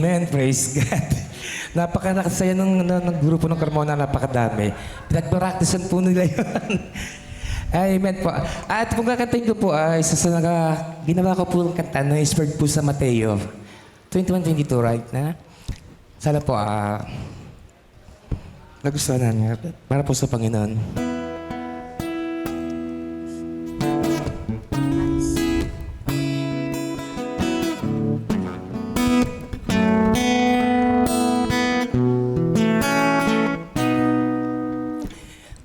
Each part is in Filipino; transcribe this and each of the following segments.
Amen. Praise God. Napakasaya ng grupo ng Carmona, napakadami. Pinag-practicean po nila yun. Amen po. At kung kakantayin ko po, isa sa ginawa ko po ng kanta na inspired po sa Mateo 21:22, right na? Sana po, nagustuhan niya. Para po sa Panginoon.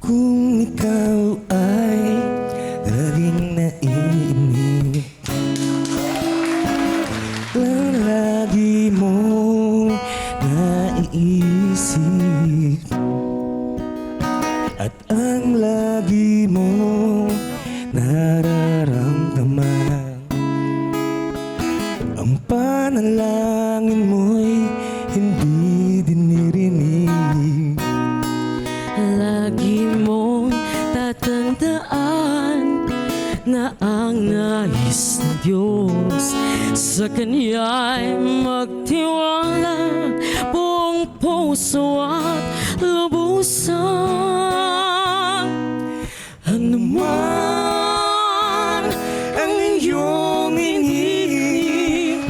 Kung ikaw ay laging naiinip, lagi mong naiisip, at ang lagi mong nararamdaman, ang panalangin mo'y hindi dinirinig. Lagi mong tatandaan na ang nais ng Diyos sa Kanya'y magtiwala buong puso at lubusan. Ano man ang iyong hingin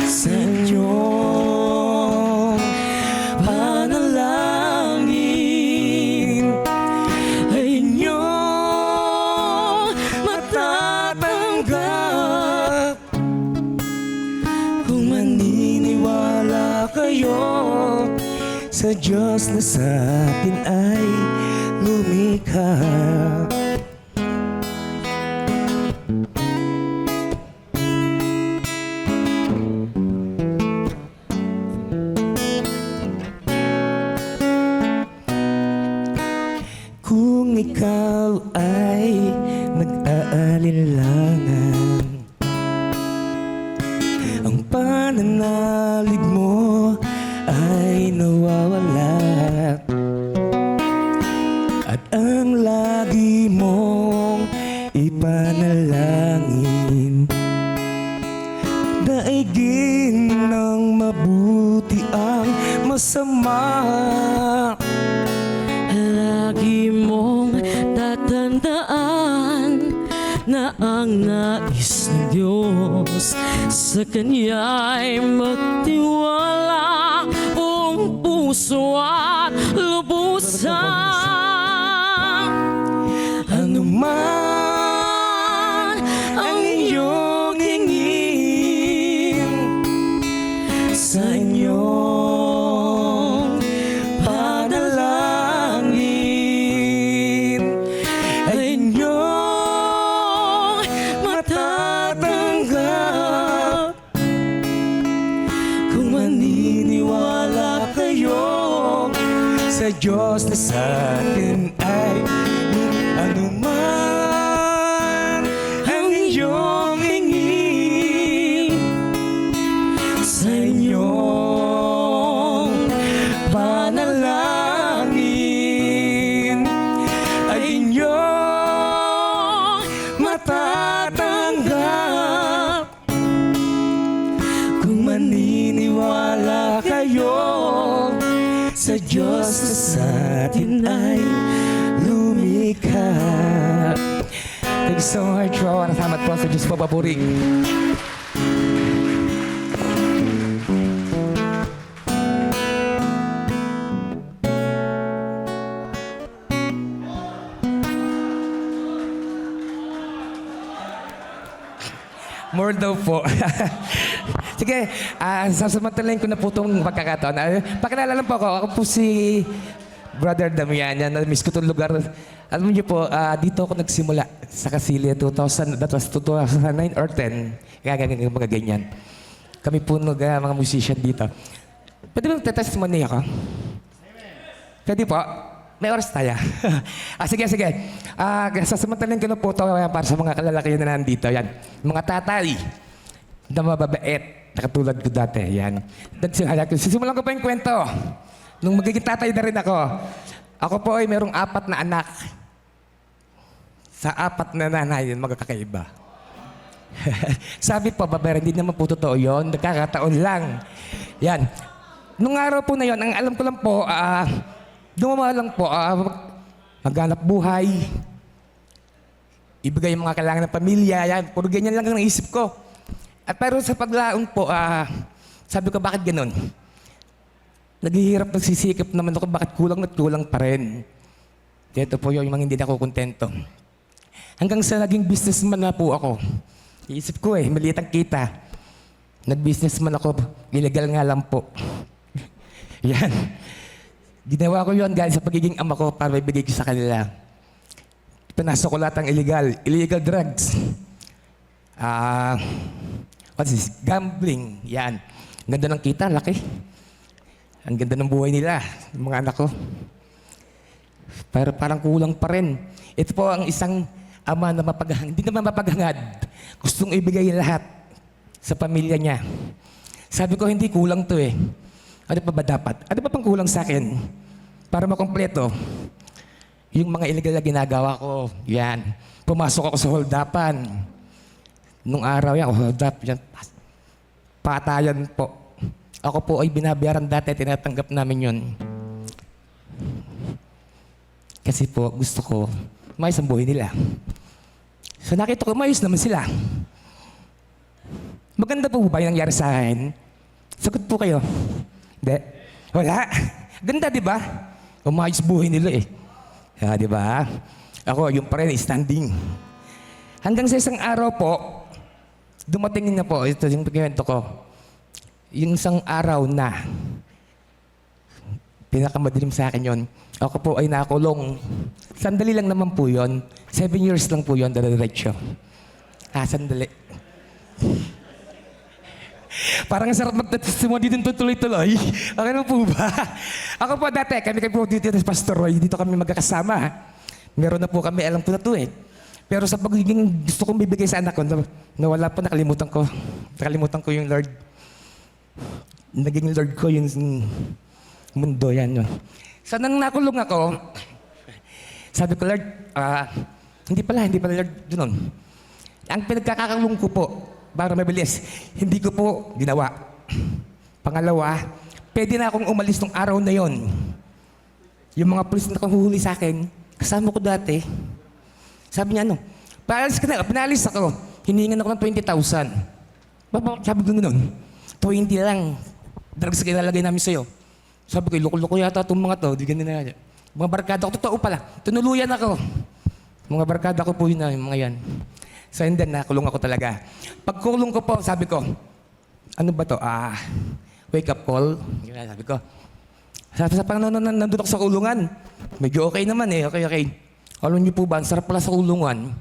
sa inyong panalangin, ay inyong matatanggap kung maniniwala kayo sa Diyos na sa atin ay lumikha. Kung ikaw ay nag-aalinlangan, ang pananalig mo ay nawawala, at ang lagi mong ipanalangin, daigin ng mabuti ang masama. Lagi mong tatandaan na ang nais ng Diyos sa Kanya'y magtiwala buong puso at lubusan. Ano man ang iyong hingin sa inyong panalangin, ay inyong matatanggap kung maniniwala kayo sa Diyos na sa atin ay ano man ang iyong hingin sa inyong panalangin, ay inyong matatanggap kung maniniwala kayo sa Diyos na sa atin ay lumikha. Thank you so much, Ron. Salamat po sa Diyos po, papuri. More daw po. Sige, sasamantalayin ko na po itong pagkakataon. Pakilala lang po ako. Ako po si Brother Damian. Na-miss ko itong lugar. Alam niyo po, dito ako nagsimula sa Casilia 2000. That was 2009 or 10. Mga ganyan. Kami po mga musician dito. Pwede ba magte-testimony ako? Pwede po. May oras tayo. Sige. Sasamantalayin ko na po ito para sa mga kalalaki na nandito. Yan. Mga tatay na mababait, na katulad ko dati. Yan. Sisimulan ko pa yung kwento. Nung magiging tatay na rin ako, ako po ay merong 4 na anak. Sa 4 na nanay, yun magkakaiba. Sabi po, pero hindi naman po totoo yun. Nagkakataon lang. Yan. Nung araw po na yun, ang alam ko lang po, gumawa lang po, maghanap buhay, ibigay yung mga kailangan ng pamilya, yan. Puro ganyan lang ang isip ko. At pero sa paglaon po, sabi ko, bakit ganun? Naghihirap, nagsisikap naman ako, bakit kulang at kulang pa rin? Ito po yung mga hindi na ako kontento. Hanggang sa naging businessman na po ako. Iisip ko maliit ang kita. Nag-businessman ako, illegal nga lang po. Yan. Ginawa ko yun dahil sa pagiging ama ko para ibigay ko sa kanila. Pinasok ko lahat ng illegal drugs. What's this? Gambling. Yan. Ang ganda ng kita, laki. Ang ganda ng buhay nila, ng mga anak ko. Pero parang kulang pa rin. Ito po ang isang ama na hindi naman mapaghangad. Gustong ibigay lahat sa pamilya niya. Sabi ko, hindi kulang to Ano pa ba dapat? Ano pa pang kulang sa akin? Para makompleto. Yung mga illegal na ginagawa ko, yan. Pumasok ako sa hold-upan. Nung araw yan, hold up, yan. Patayan po. Ako po ay binabayaran dati, tinatanggap namin yun. Kasi po, gusto ko, maayos ang buhay nila. So nakita ko, maayos naman sila. Maganda po ba yung nangyari sa akin? Sagot po kayo. Hindi. Wala. Ganda, di ba? Umayos buhay nila di ba? Ako, yung pa rin, standing. Hanggang sa isang araw po, dumating na po, ito yung pagkikwento ko. Yung isang araw na, pinakamadilim sa akin yon. Ako po ay nakulong. Sandali lang naman po yon. 7 years lang po yon, dala-diretso. Sandali. Parang sarap magtatistimony dito tuloy-tuloy. Okay na po ba? Ako po dati, kami po dito sa Pastor Roy, dito kami magkakasama. Meron na po kami, alam ko na to Pero sa pagiging gusto kong bibigay sa anak ko, nawala po, nakalimutan ko. Nakalimutan ko yung Lord. Naging Lord ko yung mundo, yan. So nang nakulong ako, sabi ko, Lord, hindi pala Lord, doon. Ang pinagkakakulong ko po, para mabilis, hindi ko po ginawa. Pangalawa, pwede na akong umalis nung araw na yon. Yung mga pulis na nakahuhuli sa akin, kasama ko dati. Sabi niya, paalis ka na, pinalis ako. Hiningan ako ng 20,000. Sabi ko nun, 20 lang. Drugs ka ilalagay namin sa'yo. Sabi ko, loko-loko yata itong mga to. Di ganun na yan. Mga barkada ko, totoo pala. Tunuluyan ako. Mga barkada ko po yun yung mga yan. So and then, nakulong ako talaga. Pagkulong ko po, sabi ko, ano ba to? Wake up call. Sabi ko. Sa nandun ako sa kulungan. Medyo okay naman okay. Alam niyo po ba, ang sarap pala sa kulungan.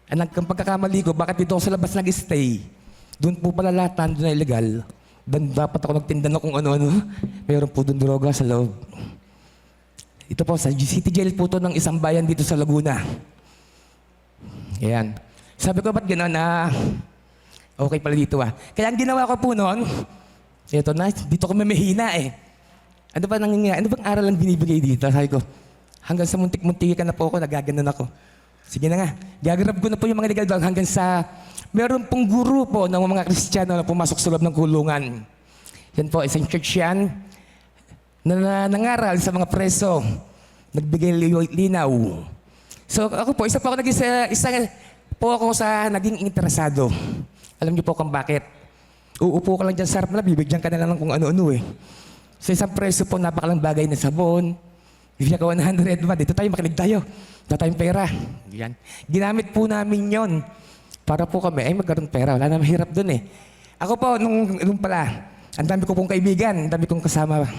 Ang pagkakamali ko, bakit dito ako sa labas nag-stay? Doon po pala lahat nandun na illegal. Dapat ako nagtinda na kung ano-ano. Meron po doon droga sa loob. Ito po, sa City Jail po to ng isang bayan dito sa Laguna. Ayan. Sabi ko, ba't gano'n okay pala dito Kaya ang ginawa ko po noon, ito na, dito ko mamihina Ano ba nangyayari? Ano bang aral ang binibigay dito? Sabi ko, hanggang sa muntik-muntik ka na po ako, nagaganon ako. Sige na nga, gagrab ko na po yung mga legal hanggang sa meron pong guru po ng mga Kristiyano na pumasok sa loob ng kulungan. Yan po, isang church yan na nangaral sa mga preso. Nagbigay linaw. So ako po, isa ako sa naging interesado. Alam niyo po kung bakit. Uupo ka lang dyan sa harap na, bibigyan ka na lang kung ano-ano So isang preso po, napakalang bagay na sabon. Bibigyan ka 100 ba? Dito tayo, makinig tayo. Dito tayong pera. Yan. Ginamit po namin yon para po kami, magkaroon pera. Wala na mahirap dun Ako po, nung pala, ang dami ko pong kaibigan, ang dami kong kasama,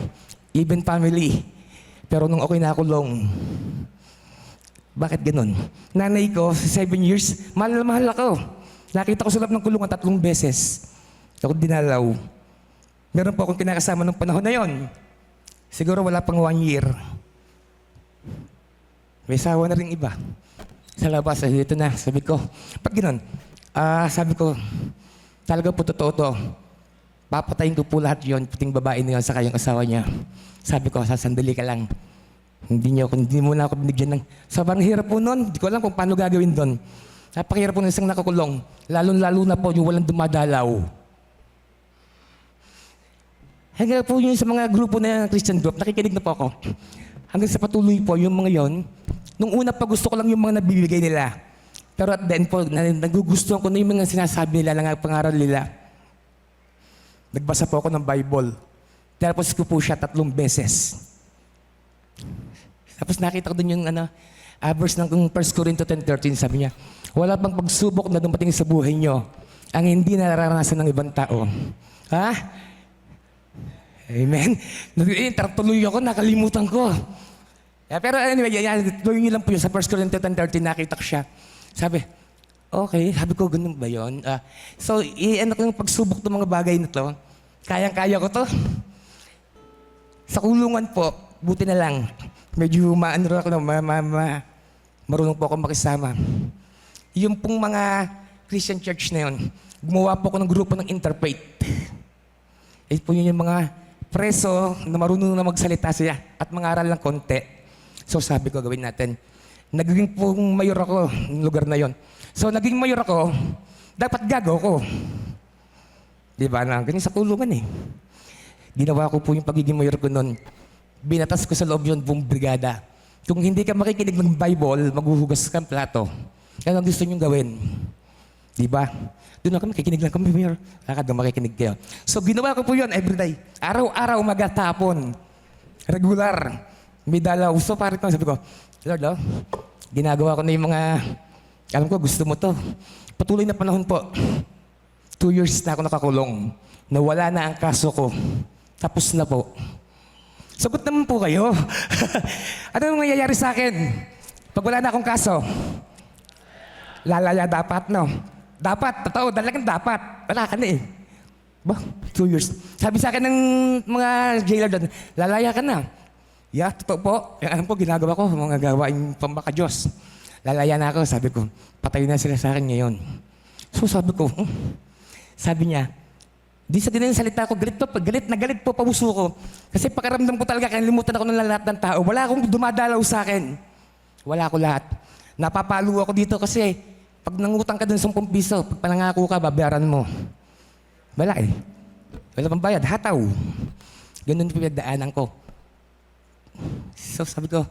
even family. Pero nung ako'y nakulong, bakit ganun? Nanay ko, 7 years, mahal na mahal ako. Nakita ko sa loob ng kulungan 3 beses. Ako dinalaw. Meron po akong kinakasama nung panahon na yon. Siguro wala pang 1 year. May sawa na rin iba. Sa labas, dito na, sabi ko, ba't ganun? Sabi ko, talaga po totoo to. Papatayin ko po lahat yon, puting babae na yun, saka yung asawa niya. Sabi ko, sasandali ka lang. Hindi mo na ako binigyan ng... Sobrang hirap po nun. Hindi ko alam kung paano gagawin doon. Napakahirap po ng isang nakakulong. Lalo-lalo na po yung walang dumadalaw. Hanggang po yun sa mga grupo na Christian group, nakikinig na po ako. Hanggang sa patuloy po yung mga yon. Nung una pa gusto ko lang yung mga nabibigay nila. Pero at the end po, nagugustuhan ko na yung mga sinasabi nila, ng pangaral nila. Nagbasa po ako ng Bible. Tapos ko po siya 3 beses. Tapos nakita ko dun yung verse ng 1 Corinto 10:13, sabi niya, wala pang pagsubok na dumating sa buhay nyo ang hindi nararanasan ng ibang tao. Ha? Amen? Tuloy ako, nakalimutan ko. Pero anyway, tuloy nyo lang po yun. Sa 1 Corinto 10:13, nakita ko siya. Sabi, okay, sabi ko, ganun ba yun? So, ano ko yung pagsubok ng mga bagay na to, kayang-kaya ko to. Sa kulungan po, buti na lang, medyo marunong po ako makisama. Yung pong mga Christian church na yun, gumawa po ako ng grupo ng Interfaith. Po yun yung mga preso na marunong na magsalita siya at mangaral ng konti. So sabi ko, gawin natin. Naging pong mayor ako ng lugar na yon. So naging mayor ako, dapat gago ko. Di ba? Ganyan sa kulungan eh. Ginawa ko po yung pagiging mayor ko noon. Binatas ko sa loob yun buong brigada. Kung hindi ka makikinig ng Bible, maghuhugas ka ng plato. Yan ang gusto niyong gawin. Di ba? Doon na kami, makikinig lang kami, mayor. Kakad makikinig kayo. So ginawa ko po yun everyday. Araw-araw, magatapon. Regular. May dalaw. So parang sabi ko, Lord, ginagawa ko na yung mga, alam ko, gusto mo to. Patuloy na panahon po. 2 years na ako nakakulong. Nawala na ang kaso ko. Tapos na po. Sagot naman po kayo. Ano yung mangyayari sa akin? Pag wala na akong kaso, lalaya dapat, no? Dapat, totoo, talagang dapat. Wala ka na eh. Ba, 2 years. Sabi sa akin ng mga jailer doon, lalaya ka na. Yeah, totoo po. Alam ko, ginagawa ko, mga gawain pambaka-Diyos. Lalaya na ako, sabi ko, patay na sila sa akin ngayon. So sabi ko, sabi niya, di sa ganyan salita ko, galit po pabuso ko. Kasi pakaramdam ko talaga, kalimutan ako ng lahat ng tao. Wala akong dumadalaw sa akin. Wala ko lahat. Napapalo ako dito kasi pag nangutang ka dun 10 piso, pag panangako ka, babayaran mo. Wala eh. Wala pang bayad, hataw. Ganun po yung daanan ko. So sabi ko,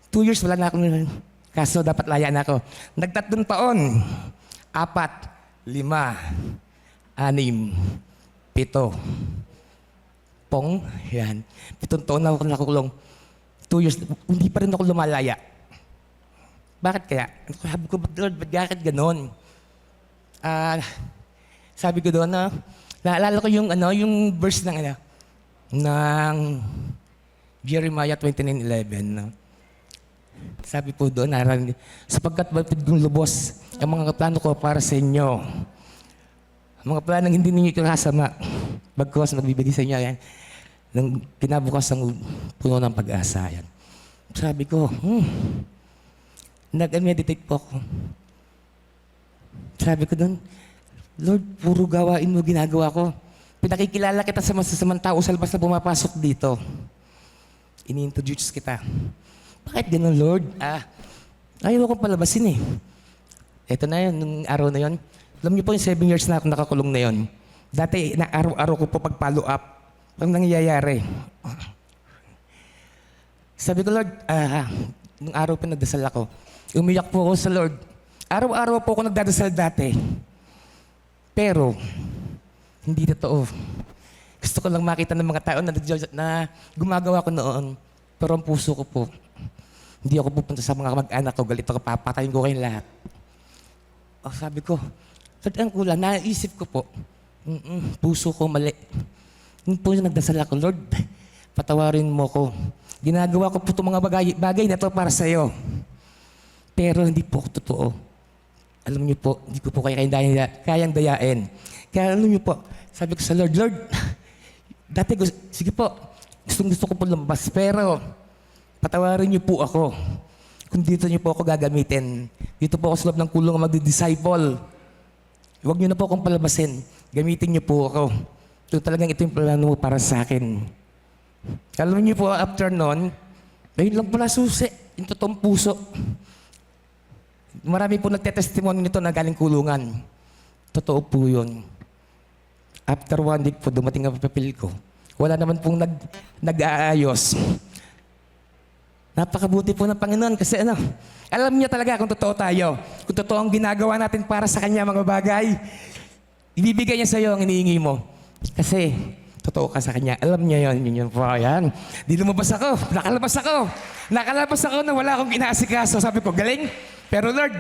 2 years wala na akong kaso, dapat laya na ako. Nag-3 taon, 4, 5, 6, 7. Pong, yan. 7 taon na ako nakukulong. 2 years, hindi pa rin ako lumalaya. Bakit kaya? Sabi ko, Lord, bakit ganon? Sabi ko doon na, naalala ko yung verse ng Jeremiah 29:11. No? Sabi po doon, sapagkat batid kong lubos ang mga plano ko para sa inyo. Mga planong hindi ninyo kasama. Bagkos magbibigay sa inyo yan. Nang kinabukas ng puno ng pag-asa yan. Sabi ko, nag-meditate po ako. Sabi ko doon, Lord, puro gawain mo ginagawa ko. Pinakikilala kita sa masasamang tao sa labas na pumapasok dito. Ini-introduce kita. Bakit ganun, Lord? Ayaw akong palabasin eh. Ito na yun, nung araw na yun. Alam niyo po yung 7 years na ako nakakulong na yun. Dati, na araw-araw ko po pag-follow up. Ang nangyayari. Sabi ko, Lord, nung araw pa nagdasal ako, umiyak po ako sa Lord. Araw-araw po ako nagdadasal dati. Pero, hindi totoo. Gusto ko lang makita ng mga tao na gumagawa ko noon. Pero ang puso ko po, hindi ako pupunta sa mga mag-anak ko, galit ako, papatayin ko kayong lahat. Sabi ko, Lord, ang kulang, naisip ko po, puso ko mali. Hindi po nagdasal ako, Lord, patawarin mo ko. Ginagawa ko po itong mga bagay na to para sa'yo. Pero hindi po totoo. Alam niyo po, hindi ko po kayang dayain. Kaya alam niyo po, sabi ko sa Lord, Lord, dati sige po, gusto ko po lumabas, pero patawarin niyo po ako. Kung dito niyo po ako gagamitin, dito po ako sa loob ng kulong magdi-disciple. Huwag niyo na po akong palabasin. Gamitin niyo po ako. So talagang ito yung plano mo para sa akin. Alam niyo po, after noon, ayun lang pala susi, yung totoong puso. Marami po nagtetestimony nito na galing kulungan. Totoo po yun. After 1 week po, dumating ang papel ko. Wala naman pong nag-aayos. Napakabuti po ng Panginoon kasi alam niya talaga kung totoo tayo. Kung totoo ang ginagawa natin para sa Kanya mga bagay, ibibigay niya sa iyo ang iniingi mo. Kasi totoo ka sa Kanya. Alam niya yun po. Yan. Di lumabas ako. Nakalabas ako na wala akong inaasikaso. Sabi ko, galing. Pero Lord,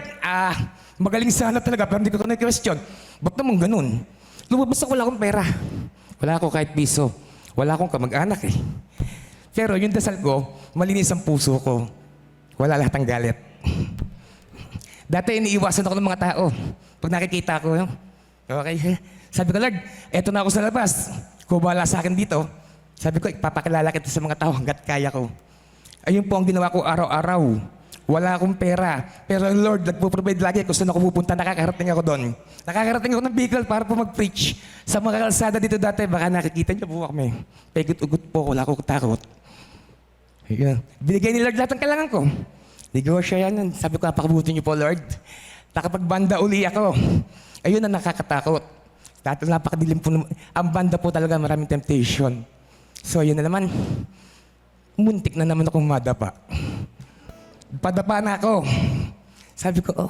magaling sana talaga. Pero hindi ko na-question. Ba't naman ganun? Lumabas ako, wala akong pera. Wala ako kahit piso. Wala akong kamag-anak eh. Pero yung dasal ko, malinis ang puso ko. Wala lahat ng galit. Dati iniiwasan ako ng mga tao. Pag nakikita ko, okay, sabi ko, Lord, eto na ako sa labas. Kung bahala sa akin dito, sabi ko, ipapakilala kita sa mga tao hanggat kaya ko. Ayun po ang ginawa ko araw-araw. Wala akong pera. Pero Lord, nagpo-provide lagi. Kung saan ako pupunta, nakakarating ako doon. Nakakarating ako ng Bicol para po mag-preach. Sa mga kalsada dito dati, baka nakikita niyo po kami. Pegot-ugot po, wala akong takot. Ayan. Binigay ni Lord lahat ng kailangan ko. Negosyo yan. Sabi ko, napakabuti niyo po, Lord. Nakapagbanda uli ako. Ayun ang nakakatakot. Dati napakadilim po. Ang banda po talaga, maraming temptation. So, yun na naman. Muntik na naman akong madapa. Padapa na ako. Sabi ko,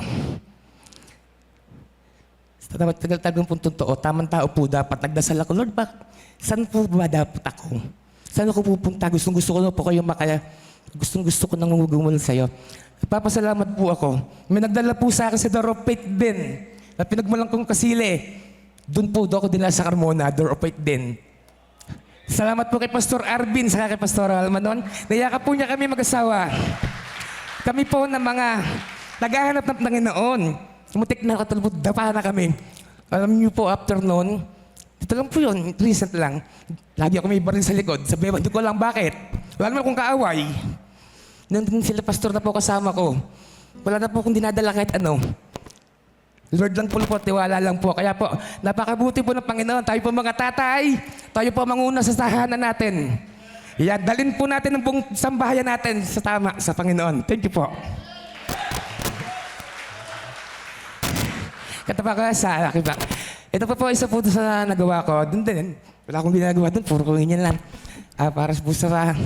tagal-tagal pong totoo, tamang tao po dapat. Nagdasal ako, Lord, saan po ba dapat ako? Saan ako pupunta? Gustong-gusto ko na po kayo Gustong-gusto ko nang gumulong sa'yo. Papasalamat po ako. May nagdala po sa akin sa Door of Faith din. Na pinagmulang kong kasili. Doon ako dinala sa Carmona, Door of Faith din. Salamat po kay Pastor Arvin, saka kay Pastor Almanon. Nayakap po niya kami mag-asawa. Kami po na mga naghahanap ng Panginoon. Mutik na katulad, dapa na kami. Alam niyo po, after noon, ito lang po yun, recent lang. Lagi ako may baril sa likod. Sabi ko, hindi ko lang bakit. Wala naman akong kaaway. Nandun sila pastor na po kasama ko. Wala na po akong dinadala kahit ano. Lord lang po, tiwala lang po. Kaya po, napakabuti po ng Panginoon. Tayo po mga tatay, tayo po manguna sa tahanan natin. Dalin po natin ang buong sambahayan natin sa tama, sa Panginoon. Thank you po. Katapa ka sa akin ba? Ito po isa po sa nagawa ko. Doon din. Wala akong ginagawa doon. Puro ko ganyan lang. Para po sa...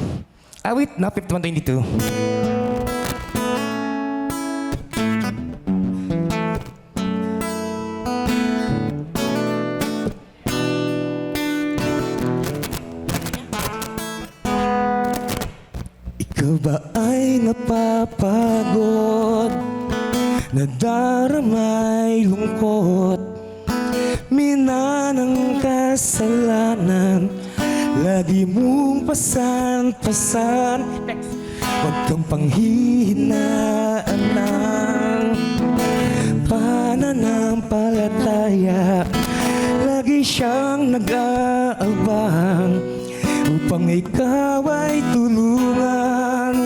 wait. No, 5122. Ikaw ba ay napapagod? Nadaramay lungkot, minanang kasalanan, lagi mong pasan-pasan. Huwag kang panghihinaan ng pananampalataya. Lagi siyang nag-aabang upang ikaw ay tulungan.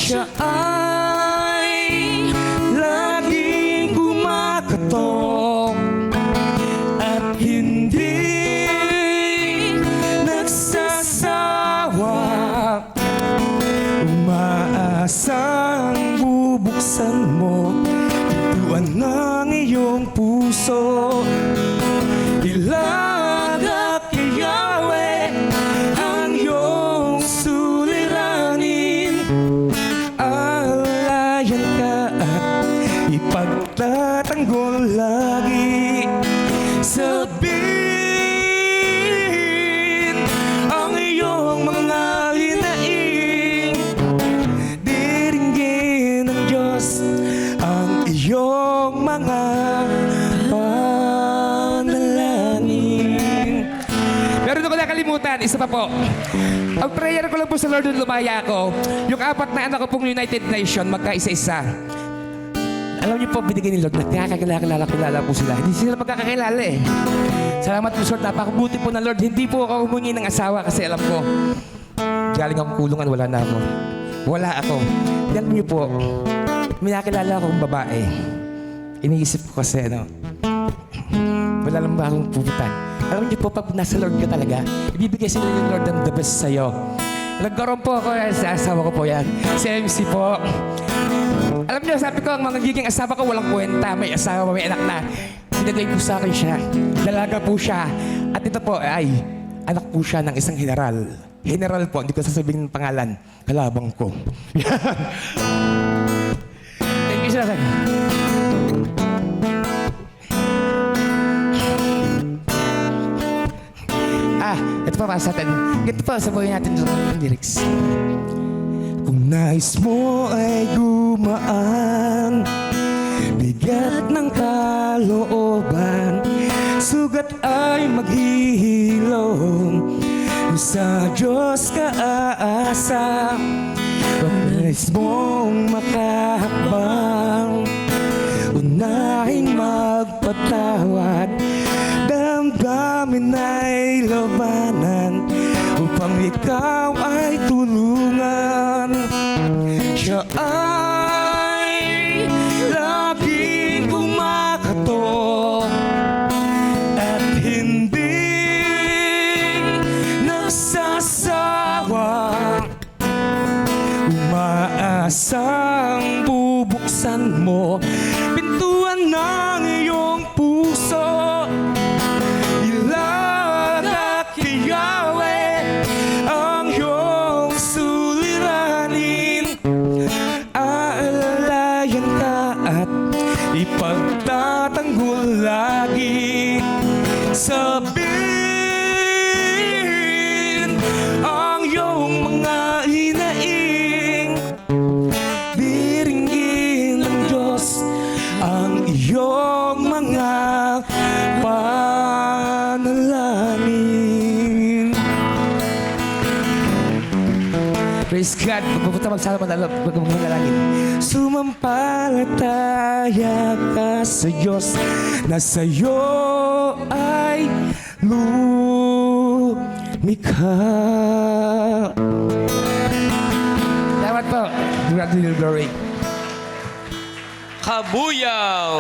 Siya ay laging kumakatok at hindi nagsasawa. Umaasang bubuksan mo pintuan ng iyong puso. Ilagak kay Yahweh ang iyong suliranin. Alayan ka at ipagtatanggol lagi. Sabihin ang iyong mga hinaing. Diringgin ng Diyos ang iyong mga panalangin. Meron ako nakalimutan, isa pa po. Ang prayer ko lang po sa Lord nung lumaya ako, yung 4 na anak ko pong United Nation, magkaisa-isa. Alam niyo po, binigay ni Lord, nagkakakilala po sila. Hindi sila magkakakilala eh. Salamat po, Lord. Napakabuti po ng Lord. Hindi po ako humingi ng asawa kasi alam ko, galing akong kulungan, wala na ako. Wala ako. Alam niyo po, may nakilala akong babae. Iniisip ko kasi, wala lang ba akong pupuntan. Alam niyo po, pag nasa Lord ka talaga, ibibigay sila yung Lord ng the best sa'yo. Nagkaroon po ako sa asawa ko po yan. Si MC po. Alam niyo, sabi ko, ang mga giging asawa ko walang kwenta. May asawa, may anak na. Pinagay po sa akin siya. Dalaga po siya. At ito po ay anak po siya ng isang general. General po, hindi ko sasabihin ng pangalan. Kalabang ko. Thank you, sir. Ito pa para sa atin. Ito pa, sabayin natin yung lyrics. Kung nais mo ay gumaan, bigat ng kalooban, sugat ay maghihilom, sa Diyos ka aasa. Kung nais mong makahakbang, unahin magpatawad, damdamin ay labanan, upang ikaw ay tulungan. Siya ay laging kumakato at hindi nagsasawa, umaasang bubuksan mo pintuan ng iyong puso. Ilagak kay Yahweh ang iyong suliranin, aalalayan ka at ipagtatanggol lagi. Sabihin ang iyong mga hinaing, biringin ng Diyos ang iyong mga panalangin. Praise God. Pupunta magsama manalangin. Sumampalataya ka sa Diyos na sa'yo ay lumikha. Salamat po. Glory. Kabuyaw!